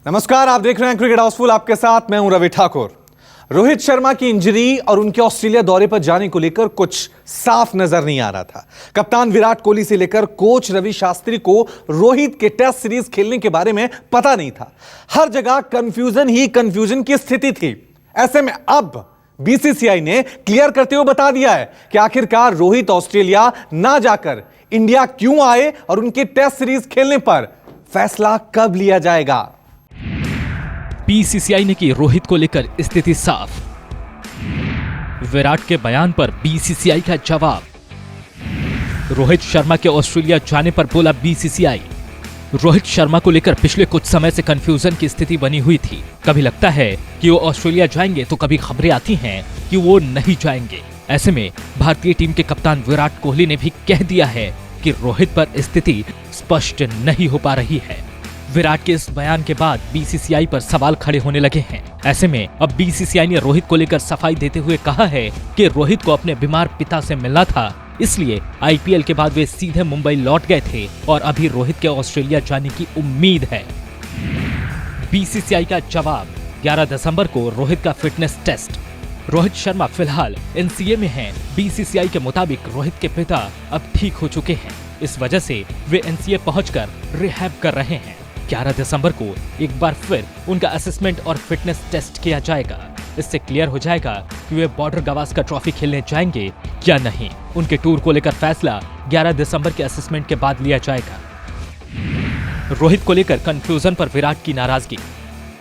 नमस्कार, आप देख रहे हैं क्रिकेट हाउसफुल। आपके साथ मैं हूं रवि ठाकुर। रोहित शर्मा की इंजरी और उनके ऑस्ट्रेलिया दौरे पर जाने को लेकर कुछ साफ नजर नहीं आ रहा था। कप्तान विराट कोहली से लेकर कोच रवि शास्त्री को रोहित के टेस्ट सीरीज खेलने के बारे में पता नहीं था। हर जगह कंफ्यूजन ही कंफ्यूजन की स्थिति थी। ऐसे में अब बीसीसीआई ने क्लियर करते हुए बता दिया है कि आखिरकार रोहित ऑस्ट्रेलिया ना जाकर इंडिया क्यों आए और उनके टेस्ट सीरीज खेलने पर फैसला कब लिया जाएगा। बीसीसीआई ने की रोहित को लेकर स्थिति साफ। विराट के बयान पर बीसीसीआई का जवाब। रोहित शर्मा के ऑस्ट्रेलिया जाने पर बोला बीसीसीआई। रोहित शर्मा को लेकर पिछले कुछ समय से कंफ्यूजन की स्थिति बनी हुई थी। कभी लगता है कि वो ऑस्ट्रेलिया जाएंगे तो कभी खबरें आती हैं कि वो नहीं जाएंगे। ऐसे में भारतीय टीम के कप्तान विराट कोहली ने भी कह दिया है कि रोहित पर स्थिति स्पष्ट नहीं हो पा रही है। विराट के इस बयान के बाद बीसीसीआई पर सवाल खड़े होने लगे हैं। ऐसे में अब बीसीसीआई ने रोहित को लेकर सफाई देते हुए कहा है कि रोहित को अपने बीमार पिता से मिलना था, इसलिए आईपीएल के बाद वे सीधे मुंबई लौट गए थे और अभी रोहित के ऑस्ट्रेलिया जाने की उम्मीद है। बीसीसीआई का जवाब। 11 दिसंबर को रोहित का फिटनेस टेस्ट। रोहित शर्मा फिलहाल एनसीए में हैं। बीसीसीआई के मुताबिक रोहित के पिता अब ठीक हो चुके हैं, इस वजह से वे एनसीए पहुंचकर रिहैब कर रहे हैं। 11 दिसंबर को एक बार फिर उनका असेसमेंट और फिटनेस टेस्ट किया जाएगा। इससे क्लियर हो जाएगा कि वे बॉर्डर गावस्कर ट्रॉफी खेलने जाएंगे या नहीं। उनके टूर को लेकर फैसला 11 दिसंबर के असेसमेंट के बाद लिया जाएगा। रोहित को लेकर कंफ्यूजन पर विराट की नाराजगी।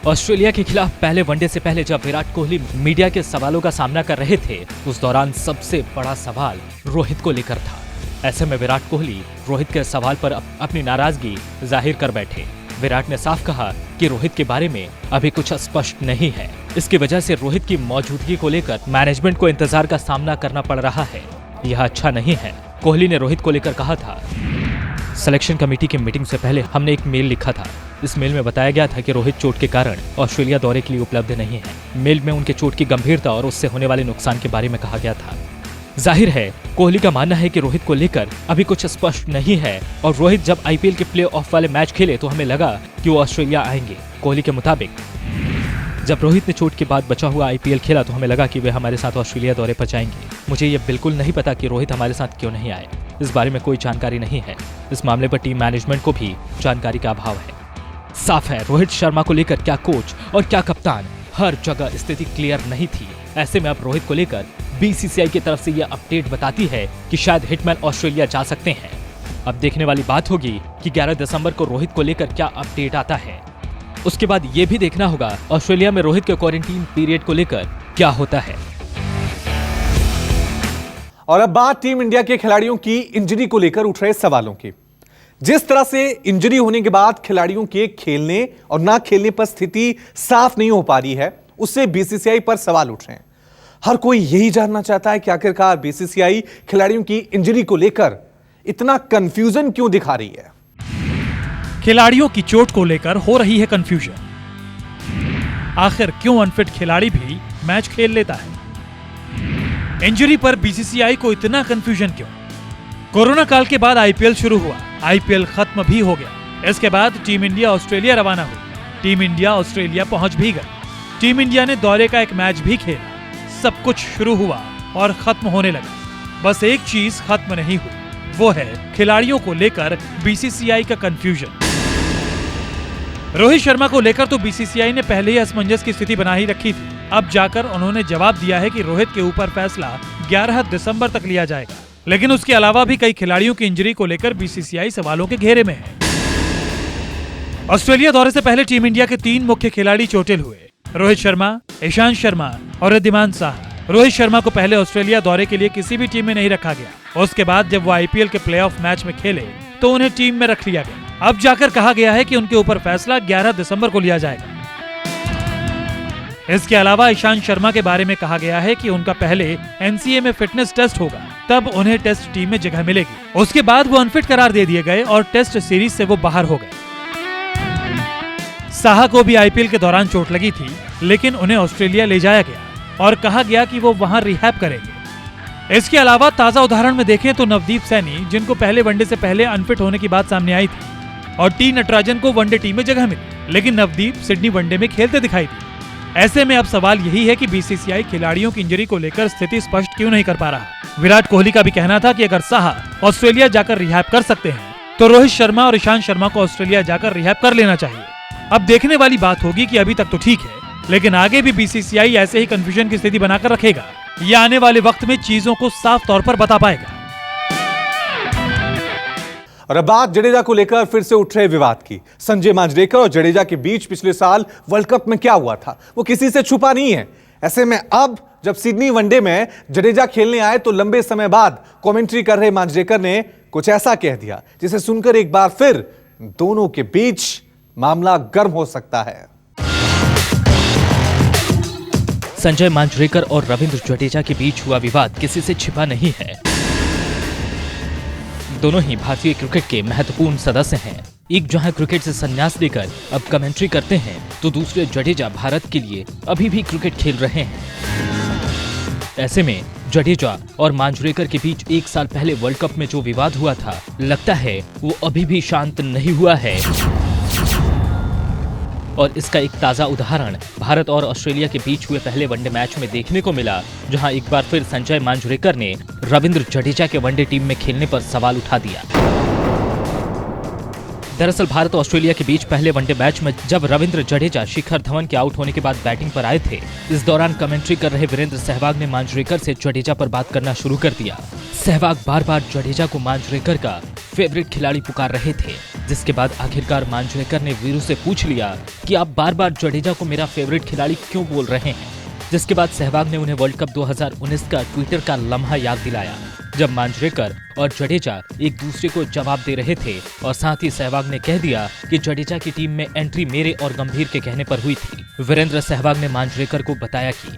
ऑस्ट्रेलिया के खिलाफ पहले वनडे से पहले जब विराट कोहली मीडिया के सवालों का सामना कर रहे थे, उस दौरान सबसे बड़ा सवाल रोहित को लेकर था। ऐसे में विराट कोहली रोहित के सवाल पर अपनी नाराजगी जाहिर कर बैठे। विराट ने साफ कहा कि रोहित के बारे में अभी कुछ स्पष्ट नहीं है। इसकी वजह से रोहित की मौजूदगी को लेकर मैनेजमेंट को इंतजार का सामना करना पड़ रहा है। यह अच्छा नहीं है। कोहली ने रोहित को लेकर कहा था, सिलेक्शन कमेटी की मीटिंग से पहले हमने एक मेल लिखा था। इस मेल में बताया गया था कि रोहित चोट के कारण ऑस्ट्रेलिया दौरे के लिए उपलब्ध नहीं है। मेल में उनके चोट की गंभीरता और उससे होने वाले नुकसान के बारे में कहा गया था। जाहिर है कोहली का मानना है कि रोहित को लेकर अभी कुछ स्पष्ट नहीं है और रोहित जब आईपीएल के प्ले ऑफ वाले मैच खेले तो हमें लगा कि वो ऑस्ट्रेलिया आएंगे। कोहली के मुताबिक जब रोहित ने चोट के बाद बचा हुआ आईपीएल खेला तो हमें लगा कि वे हमारे साथ ऑस्ट्रेलिया दौरे पर जाएंगे। मुझे ये बिल्कुल नहीं पता कि रोहित हमारे साथ क्यों नहीं आए। इस बारे में कोई जानकारी नहीं है। इस मामले पर टीम मैनेजमेंट को भी जानकारी का अभाव है। साफ है रोहित शर्मा को लेकर क्या कोच और क्या कप्तान, हर जगह स्थिति क्लियर नहीं थी। ऐसे में अब रोहित को लेकर बीसीसीआई की तरफ से यह अपडेट बताती है कि शायद हिटमैन ऑस्ट्रेलिया जा सकते हैं। अब देखने वाली बात होगी कि 11 दिसंबर को रोहित को लेकर क्या अपडेट आता है। उसके बाद यह भी देखना होगा ऑस्ट्रेलिया में रोहित के क्वारंटीन पीरियड को लेकर क्या होता है। और अब बात टीम इंडिया के खिलाड़ियों की इंजरी को लेकर उठ रहे सवालों की। जिस तरह से इंजरी होने के बाद खिलाड़ियों के खेलने और ना खेलने पर स्थिति साफ नहीं हो पा रही है, उससे बीसीसीआई पर सवाल उठ रहे हैं। हर कोई यही जानना चाहता है कि आखिरकार बीसीसीआई खिलाड़ियों की इंजरी को लेकर इतना कंफ्यूजन क्यों दिखा रही है। खिलाड़ियों की चोट को लेकर हो रही है कंफ्यूजन। आखिर क्यों अनफिट खिलाड़ी भी मैच खेल लेता है। इंजरी पर बीसीसीआई को इतना कंफ्यूजन क्यों। कोरोना काल के बाद आईपीएल शुरू हुआ, आईपीएल खत्म भी हो गया। इसके बाद टीम इंडिया ऑस्ट्रेलिया रवाना हुई। टीम इंडिया ऑस्ट्रेलिया पहुंच भी गई। टीम इंडिया ने दौरे का एक मैच भी खेला। सब कुछ शुरू हुआ और खत्म होने लगा। बस एक चीज खत्म नहीं हुई, वो है खिलाड़ियों को लेकर बीसीसीआई का कंफ्यूजन। रोहित शर्मा को लेकर तो बीसीसीआई ने पहले ही असमंजस की स्थिति बना ही रखी थी। अब जाकर उन्होंने जवाब दिया है कि रोहित के ऊपर फैसला 11 दिसंबर तक लिया जाएगा। लेकिन उसके अलावा भी कई खिलाड़ियों की इंजरी को लेकर बीसीसीआई सवालों के घेरे में है। ऑस्ट्रेलिया दौरे से पहले टीम इंडिया के 3 मुख्य खिलाड़ी चोटिल हुए, रोहित शर्मा, ईशांत शर्मा और रिद्धिमान साहा। रोहित शर्मा को पहले ऑस्ट्रेलिया दौरे के लिए किसी भी टीम में नहीं रखा गया। उसके बाद जब वो आईपीएल के प्लेऑफ मैच में खेले तो उन्हें टीम में रख लिया गया। अब जाकर कहा गया है कि उनके ऊपर फैसला 11 दिसंबर को लिया जाएगा। इसके अलावा ईशांत शर्मा के बारे में कहा गया है कि उनका पहले एनसीए में फिटनेस टेस्ट होगा, तब उन्हें टेस्ट टीम में जगह मिलेगी। उसके बाद वो अनफिट करार दे दिए गए और टेस्ट सीरीज से वो बाहर हो गए। साहा को भी आईपीएल के दौरान चोट लगी थी, लेकिन उन्हें ऑस्ट्रेलिया ले जाया गया और कहा गया कि वो वहां रिहैब करेंगे। इसके अलावा ताजा उदाहरण में देखें तो नवदीप सैनी, जिनको पहले वनडे से पहले अनफिट होने की बात सामने आई थी, और टी नटराजन को वनडे टीम में जगह मिली। लेकिन नवदीप सिडनी वनडे में खेलते दिखाई दिए। ऐसे में अब सवाल यही है कि बीसीसीआई खिलाड़ियों की इंजरी को लेकर स्थिति स्पष्ट क्यों नहीं कर पा रहा। विराट कोहली का भी कहना था कि अगर साहा ऑस्ट्रेलिया जाकर रिहैब कर सकते हैं तो रोहित शर्मा और ईशांत शर्मा को ऑस्ट्रेलिया जाकर रिहैब कर लेना चाहिए। अब देखने वाली बात होगी कि अभी तक तो ठीक है, लेकिन आगे भी बीसीसीआई ऐसे ही कंफ्यूजन की स्थिति बनाकर रखेगा या आने वाले वक्त में चीजों को साफ तौर पर बता पाएगा। और अब बात जडेजा को लेकर फिर से उठ रहे विवाद की। संजय मांजरेकर और जडेजा के बीच पिछले साल वर्ल्ड कप में क्या हुआ था वो किसी से छुपा नहीं है। ऐसे में अब जब सिडनी वनडे में जडेजा खेलने आए तो लंबे समय बाद कमेंट्री कर रहे मांजरेकर ने कुछ ऐसा कह दिया जिसे सुनकर एक बार फिर दोनों के बीच मामला गर्म हो सकता है। संजय मांजरेकर और रविंद्र जडेजा के बीच हुआ विवाद किसी से छिपा नहीं है। दोनों ही भारतीय क्रिकेट के महत्वपूर्ण सदस्य हैं। एक जहां क्रिकेट से संन्यास लेकर अब कमेंट्री करते हैं तो दूसरे जडेजा भारत के लिए अभी भी क्रिकेट खेल रहे हैं। ऐसे में जडेजा और मांजरेकर के बीच एक साल पहले वर्ल्ड कप में जो विवाद हुआ था, लगता है वो अभी भी शांत नहीं हुआ है। और इसका एक ताजा उदाहरण भारत और ऑस्ट्रेलिया के बीच हुए पहले वनडे मैच में देखने को मिला, जहां एक बार फिर संजय मांजरेकर ने रविंद्र जडेजा के वनडे टीम में खेलने पर सवाल उठा दिया। दरअसल भारत और ऑस्ट्रेलिया के बीच पहले वनडे मैच में जब रविंद्र जडेजा शिखर धवन के आउट होने के बाद बैटिंग पर आए थे, इस दौरान कमेंट्री कर रहे वीरेंद्र सहवाग ने मांजरेकर से जडेजा पर बात करना शुरू कर दिया। सहवाग बार बार जडेजा को मांजरेकर का फेवरेट खिलाड़ी पुकार रहे थे, जिसके बाद आखिरकार मांजरेकर ने वीरू से पूछ लिया कि आप बार बार जडेजा को मेरा फेवरेट खिलाड़ी क्यों बोल रहे हैं। जिसके बाद सहवाग ने उन्हें वर्ल्ड कप 2019 का ट्विटर का लम्हा याद दिलाया, जब मांजरेकर और जडेजा एक दूसरे को जवाब दे रहे थे और साथ ही सहवाग ने कह दिया कि जडेजा की टीम में एंट्री मेरे और गंभीर के कहने पर हुई थी। वीरेंद्र सहवाग ने मांजरेकर को बताया कि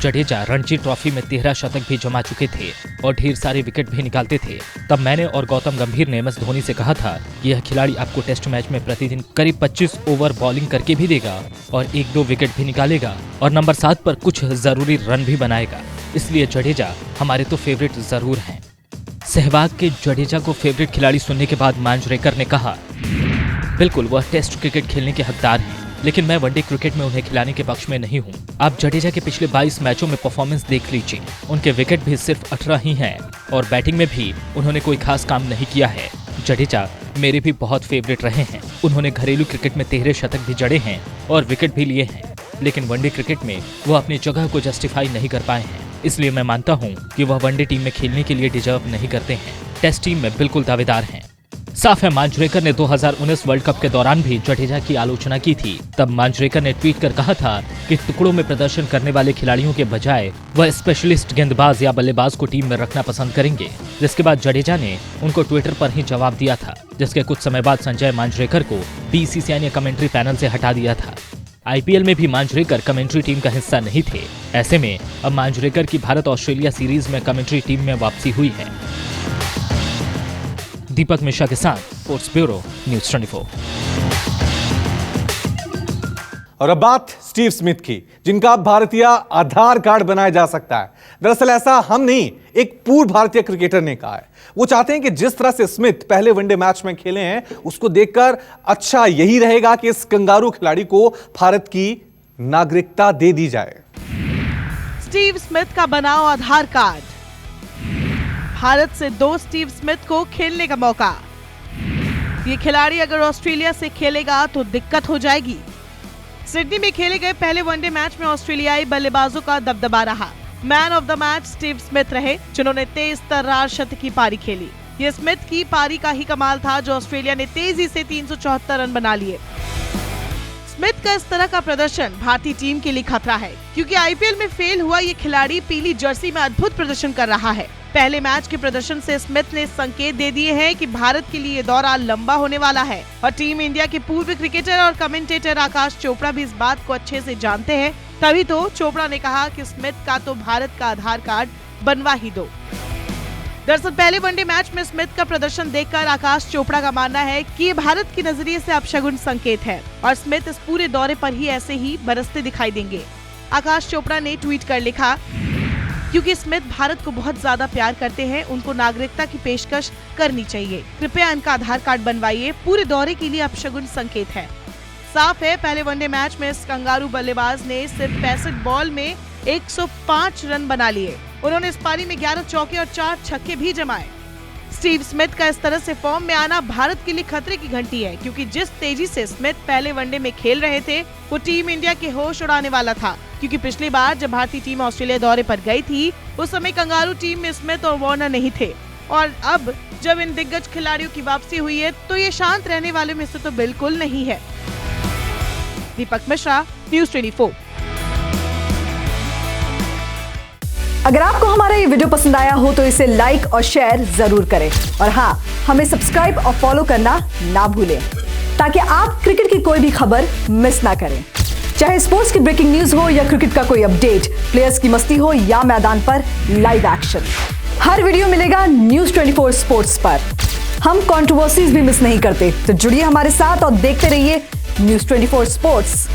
जडेजा रणजी ट्रॉफी में 13 शतक भी जमा चुके थे और ढेर सारे विकेट भी निकालते थे। तब मैंने और गौतम गंभीर ने MS धोनी से कहा था कि यह खिलाड़ी आपको टेस्ट मैच में प्रतिदिन करीब 25 ओवर बॉलिंग करके भी देगा और 1-2 विकेट भी निकालेगा और नंबर 7 पर कुछ जरूरी रन भी बनाएगा, इसलिए जडेजा हमारे तो फेवरेट जरूर हैं। सहवाग के जडेजा को फेवरेट खिलाड़ी सुनने के बाद मांजरेकर ने कहा, बिल्कुल वह टेस्ट क्रिकेट खेलने के हकदार हैं, लेकिन मैं वनडे क्रिकेट में उन्हें खिलाने के पक्ष में नहीं हूं। आप जडेजा के पिछले 22 मैचों में परफॉर्मेंस देख लीजिए, उनके विकेट भी सिर्फ 18 ही हैं और बैटिंग में भी उन्होंने कोई खास काम नहीं किया है। जडेजा मेरे भी बहुत फेवरेट रहे हैं। उन्होंने घरेलू क्रिकेट में 13 शतक भी जड़े हैं और विकेट भी लिए हैं, लेकिन वनडे क्रिकेट में वो अपनी जगह को जस्टिफाई नहीं कर पाए हैं। इसलिए मैं मानता हूं कि वह वनडे टीम में खेलने के लिए डिजर्व नहीं करते हैं। टेस्ट टीम में बिल्कुल दावेदार हैं। साफ है, मांजरेकर ने 2019 वर्ल्ड कप के दौरान भी जडेजा की आलोचना की थी। तब मांजरेकर ने ट्वीट कर कहा था कि टुकड़ों में प्रदर्शन करने वाले खिलाड़ियों के बजाय वह स्पेशलिस्ट गेंदबाज या बल्लेबाज को टीम में रखना पसंद करेंगे। जिसके बाद जडेजा ने उनको ट्विटर पर ही जवाब दिया था, जिसके कुछ समय बाद संजय मांजरेकर को बीसीसीआई ने कमेंट्री पैनल से हटा दिया था। IPL में भी मांजरेकर कमेंट्री टीम का हिस्सा नहीं थे। ऐसे में अब मांजरेकर की भारत ऑस्ट्रेलिया सीरीज में कमेंट्री टीम में वापसी हुई है। दीपक मिश्रा के साथ स्पोर्ट्स ब्यूरो न्यूज़ 24। और अब बात स्टीव स्मिथ की, जिनका भारतीय आधार कार्ड बनाया जा सकता है। दरअसल ऐसा हम नहीं, एक पूर्व भारतीय क्रिकेटर ने कहा है। वो चाहते हैं कि जिस तरह से स्मिथ पहले वनडे मैच में खेले हैं, उसको देखकर अच्छा यही रहेगा कि इस कंगारू खिलाड़ी को भारत की नागरिकता दे दी जाए। स्टीव स्मिथ का बनाओ आधार कार्ड, भारत से 2 स्टीव स्मिथ को खेलने का मौका। ये खिलाड़ी अगर ऑस्ट्रेलिया से खेलेगा तो दिक्कत हो जाएगी। सिडनी में खेले गए पहले वनडे मैच में ऑस्ट्रेलियाई बल्लेबाजों का दबदबा रहा। Man of the match Steve Smith रहे, जिन्होंने तेज तर्रार शतकी पारी खेली। ये स्मिथ की पारी का ही कमाल था, जो ऑस्ट्रेलिया ने तेजी से 374 रन बना लिए। स्मिथ का इस तरह का प्रदर्शन भारतीय टीम के लिए खतरा है, क्योंकि IPL में फेल हुआ ये खिलाड़ी पीली जर्सी में अद्भुत प्रदर्शन कर रहा है। पहले मैच के प्रदर्शन से स्मिथ ने संकेत दे दिए हैं कि भारत के लिए ये दौरा लंबा होने वाला है। और टीम इंडिया के पूर्व क्रिकेटर और कमेंटेटर आकाश चोपड़ा भी इस बात को अच्छे से जानते हैं। तभी तो चोपड़ा ने कहा कि स्मिथ का तो भारत का आधार कार्ड बनवा ही दो। दरअसल पहले वनडे मैच में स्मिथ का प्रदर्शन देखकर आकाश चोपड़ा का मानना है कि ये भारत के नजरिए से अपशगुन संकेत है और स्मिथ इस पूरे दौरे पर ही ऐसे ही बरसते दिखाई देंगे। आकाश चोपड़ा ने ट्वीट कर लिखा, क्योंकि स्मिथ भारत को बहुत ज्यादा प्यार करते हैं, उनको नागरिकता की पेशकश करनी चाहिए। कृपया इनका आधार कार्ड बनवाइए, पूरे दौरे के लिए अपशगुन संकेत है। साफ है, पहले वनडे मैच में इस कंगारू बल्लेबाज ने सिर्फ 65 बॉल में 105 रन बना लिए। उन्होंने इस पारी में 11 चौके और 4 छक्के भी जमाए। स्टीव स्मिथ का इस तरह से फॉर्म में आना भारत के लिए खतरे की घंटी है, क्योंकि जिस तेजी से स्मिथ पहले वनडे में खेल रहे थे वो टीम इंडिया के होश उड़ाने वाला था। क्योंकि पिछली बार जब भारतीय टीम ऑस्ट्रेलिया दौरे पर गई थी उस समय कंगारू टीम में स्मिथ और वार्नर नहीं थे, और अब जब इन दिग्गज खिलाड़ियों की वापसी हुई है तो ये शांत रहने वालों में से तो बिल्कुल नहीं है। दीपक मिश्रा, न्यूज़ 24। अगर आपको हमारा ये वीडियो पसंद आया हो तो इसे लाइक और शेयर जरूर करें, और हाँ, हमें सब्सक्राइब और फॉलो करना ना भूलें ताकि आप क्रिकेट की कोई भी खबर मिस ना करें। चाहे स्पोर्ट्स की ब्रेकिंग न्यूज हो या क्रिकेट का कोई अपडेट, प्लेयर्स की मस्ती हो या मैदान पर लाइव एक्शन, हर वीडियो मिलेगा न्यूज़ 24 स्पोर्ट्स पर। हम कंट्रोवर्सीज भी मिस नहीं करते, तो जुड़िए हमारे साथ और देखते रहिए न्यूज़ 24 स्पोर्ट्स।